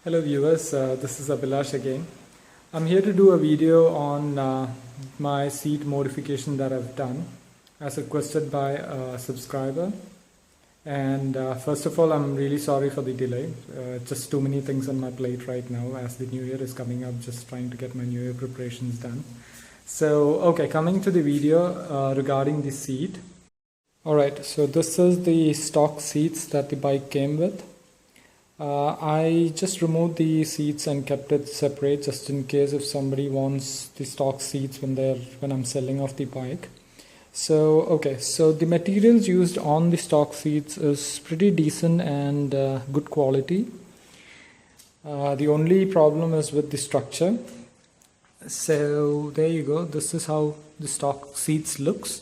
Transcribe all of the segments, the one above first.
Hello viewers, this is Abhilash again. I'm here to do a video on my seat modification that I've done as requested by a subscriber. And first of all, I'm really sorry for the delay. Just too many things on my plate right now as the new year is coming up, just trying to get my new year preparations done. So, okay, coming to the video regarding the seat. Alright, so this is the stock seats that the bike came with. I just removed the seats and kept it separate just in case if somebody wants the stock seats when I'm selling off the bike. So okay, so the materials used on the stock seats is pretty decent and good quality. The only problem is with the structure. So there you go, this is how the stock seats looks.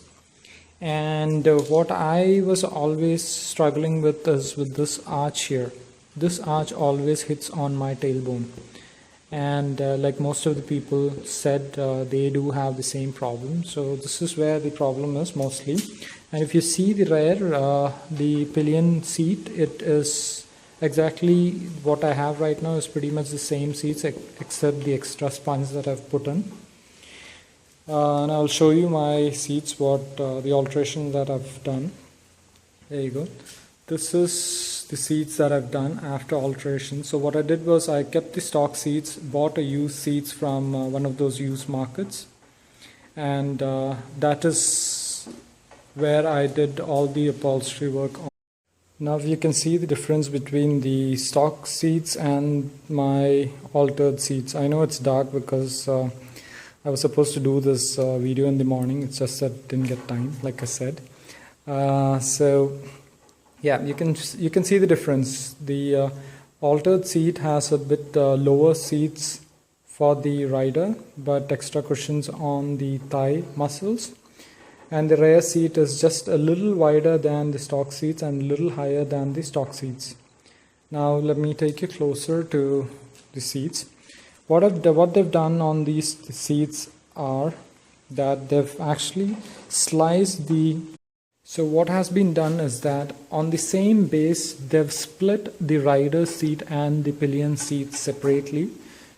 And what I was always struggling with is with this arch here. This arch always hits on my tailbone, and like most of the people said, they do have the same problem. So this is where the problem is mostly. And if you see the rear, the pillion seat, it is exactly what I have right now, is pretty much the same seats except the extra sponge that I've put in. And I'll show you my seats, what the alteration that I've done. There you go. This is the seats that I've done after alteration. So what I did was I kept the stock seats, bought a used seats from one of those used markets, and that is where I did all the upholstery work on. Now you can see the difference between the stock seats and my altered seats. I know it's dark because I was supposed to do this video in the morning. It's just that I didn't get time, like I said. So yeah, you can see the difference. The altered seat has a bit lower seats for the rider, but extra cushions on the thigh muscles. And the rear seat is just a little wider than the stock seats and a little higher than the stock seats. Now let me take you closer to the seats. What they've done on these seats are that they've actually sliced the... So what has been done is that on the same base, they've split the rider seat and the pillion seat separately.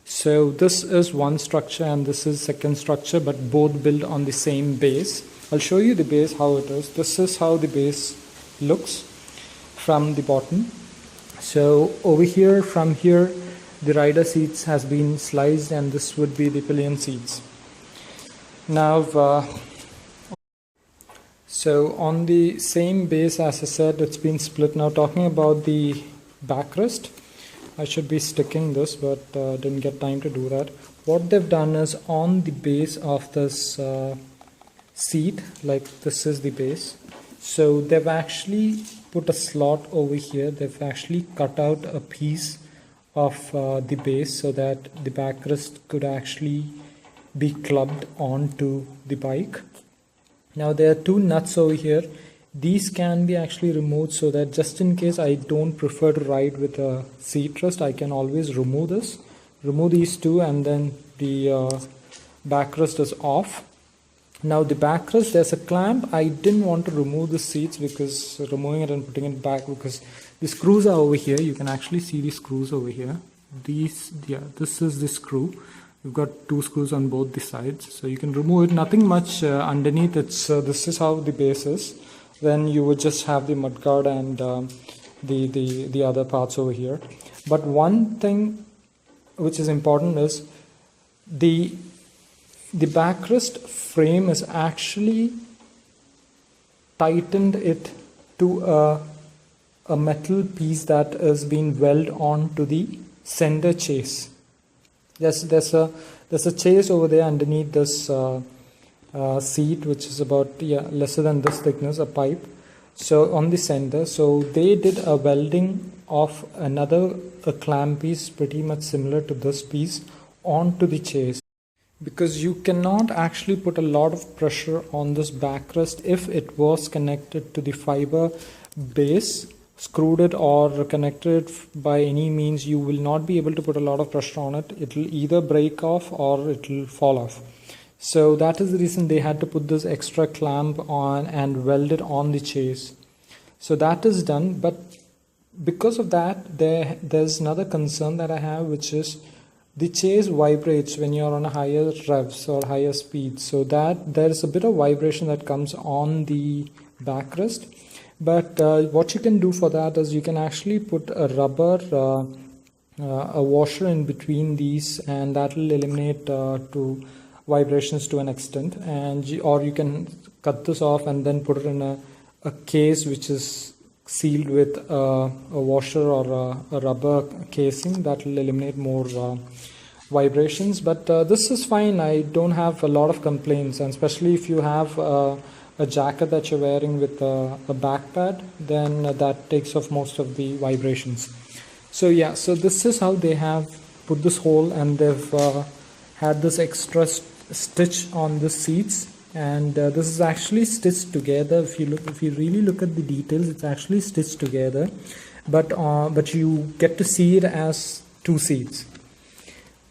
So this is one structure and this is second structure, but both built on the same base. I'll show you the base, how it is. This is how the base looks from the bottom. So over here, from here, the rider seats has been sliced and this would be the pillion seats. Now, so on the same base, as I said, it's been split. Now talking about the backrest, I should be sticking this, but didn't get time to do that. What they've done is on the base of this seat, like this is the base. So they've actually put a slot over here. They've actually cut out a piece of the base so that the backrest could actually be clubbed onto the bike. Now there are two nuts over here. These can be actually removed so that just in case I don't prefer to ride with a seat rest, I can always remove this. Remove these two and then the backrest is off. Now the backrest, there's a clamp. I didn't want to remove the seats because removing it and putting it back, because the screws are over here. You can actually see the screws over here. This is the screw. You've got two screws on both the sides, so you can remove it. Nothing much underneath. It's this is how the base is. Then you would just have the mudguard and the other parts over here. But one thing which is important is the backrest frame is actually tightened it to a metal piece that is being welded onto the center chase. There's a chase over there underneath this seat, which is about lesser than this thickness, a pipe. So on the center, so they did a welding of a clamp piece pretty much similar to this piece onto the chase, because you cannot actually put a lot of pressure on this backrest if it was connected to the fiber base. Screwed it or connected it by any means, you will not be able to put a lot of pressure on it. It will either break off or it will fall off. So that is the reason they had to put this extra clamp on and weld it on the chase. So that is done, but because of that, there's another concern that I have, which is the chase vibrates when you're on a higher revs or higher speed, so that there's a bit of vibration that comes on the backrest. But what you can do for that is you can actually put a rubber a washer in between these, and that will eliminate to vibrations to an extent. And or you can cut this off and then put it in a case which is sealed with a washer or a rubber casing. That will eliminate more vibrations. But this is fine. I don't have a lot of complaints, and especially if you have a jacket that you're wearing with a back pad, then that takes off most of the vibrations. So yeah, so this is how they have put this hole, and they've had this extra stitch on the seats, and this is actually stitched together. If you really look at the details, it's actually stitched together, but you get to see it as two seats.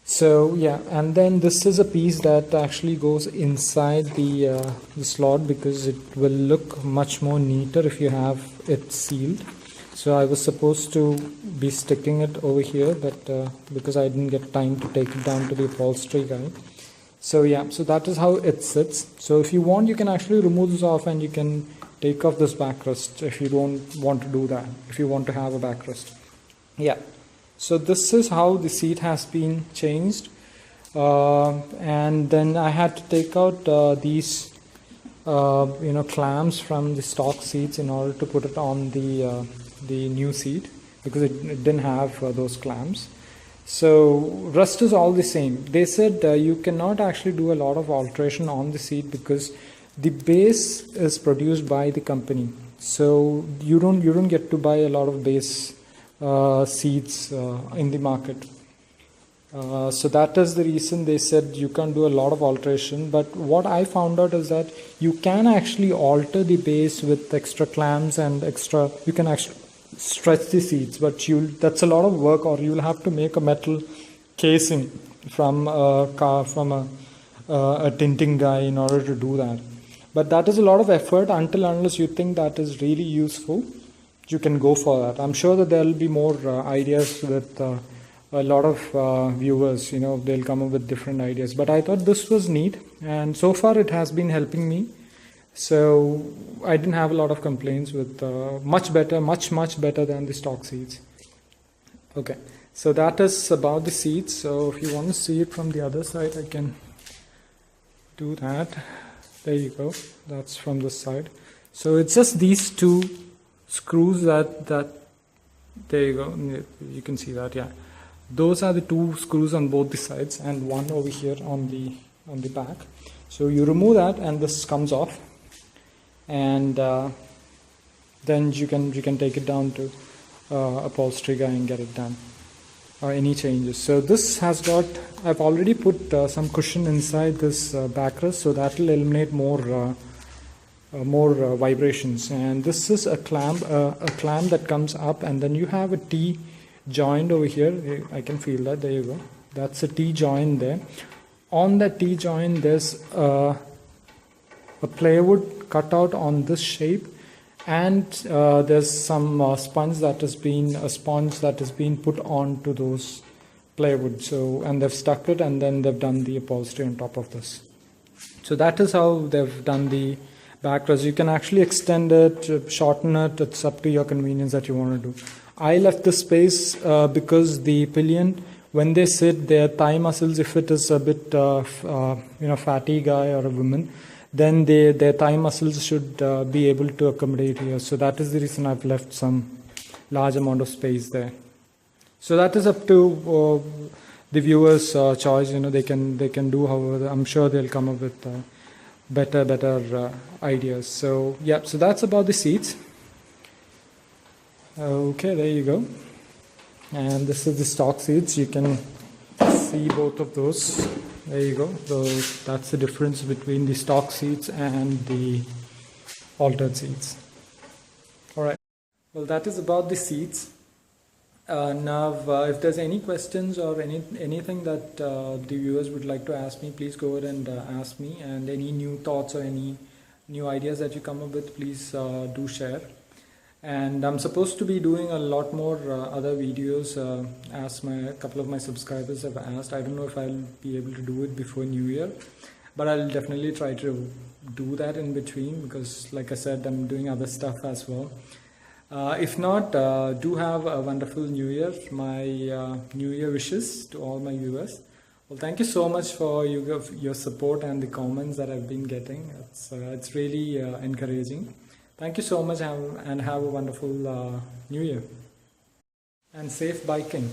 So yeah, and then this is a piece that actually goes inside the slot, because it will look much more neater if you have it sealed. So I was supposed to be sticking it over here, but because I didn't get time to take it down to the upholstery guy. So yeah, so that is how it sits. So if you want, you can actually remove this off, and you can take off this backrest if you don't want to do that, if you want to have a backrest. Yeah, so this is how the seat has been changed. And then I had to take out these clamps from the stock seats in order to put it on the new seat, because it didn't have those clamps. So rest is all the same. They said you cannot actually do a lot of alteration on the seat because the base is produced by the company. So you don't get to buy a lot of base seats in the market. So that is the reason they said you can't do a lot of alteration. But what I found out is that you can actually alter the base with extra clamps and extra. You can actually stretch the seats, but that's a lot of work, or you'll have to make a metal casing from a tinting guy in order to do that. But that is a lot of effort. Unless you think that is really useful, you can go for that. I'm sure that there will be more ideas with a lot of viewers. They'll come up with different ideas, but I thought this was neat, and so far it has been helping me. So I didn't have a lot of complaints with much better than the stock seats. Okay, so that is about the seats. So if you want to see it from the other side, I can do that. There you go. That's from this side. So it's just these two screws that there you go. You can see that. Yeah, those are the two screws on both the sides, and one over here on the back. So you remove that, and this comes off. And then you can take it down to upholstery guy and get it done, or any changes. So this has got, I've already put some cushion inside this backrest, so that will eliminate more vibrations. And this is a clamp that comes up, and then you have a T joint over here. I can feel that. There you go. That's a T joint there. On that T joint, there's a plywood cut out on this shape, and there's some sponge that has been put onto those plywood. So, and they've stuck it, and then they've done the upholstery on top of this. So that is how they've done the backrest. You can actually extend it, shorten it. It's up to your convenience that you want to do. I left the space because the pillion, when they sit, their thigh muscles, if it is a bit fatty guy or a woman, then their thigh muscles should be able to accommodate here. So that is the reason I've left some large amount of space there. So that is up to the viewers' choice. They can do however. I'm sure they'll come up with better ideas. So yeah, so that's about the seats. Okay, there you go. And this is the stock seats. You can see both of those. There you go. So that's the difference between the stock seats and the altered seats. All right. Well, that is about the seats. Now, if there's any questions or anything that the viewers would like to ask me, please go ahead and ask me. And any new thoughts or any new ideas that you come up with, please do share. and I'm supposed to be doing a lot more other videos as a couple of my subscribers have asked. I don't know if I'll be able to do it before New Year, but I'll definitely try to do that in between, because like I said, I'm doing other stuff as well. If not, do have a wonderful New Year. My New Year wishes to all my viewers. Well, thank you so much for your support and the comments that I've been getting. It's really encouraging. Thank you so much, and have a wonderful New Year and safe biking.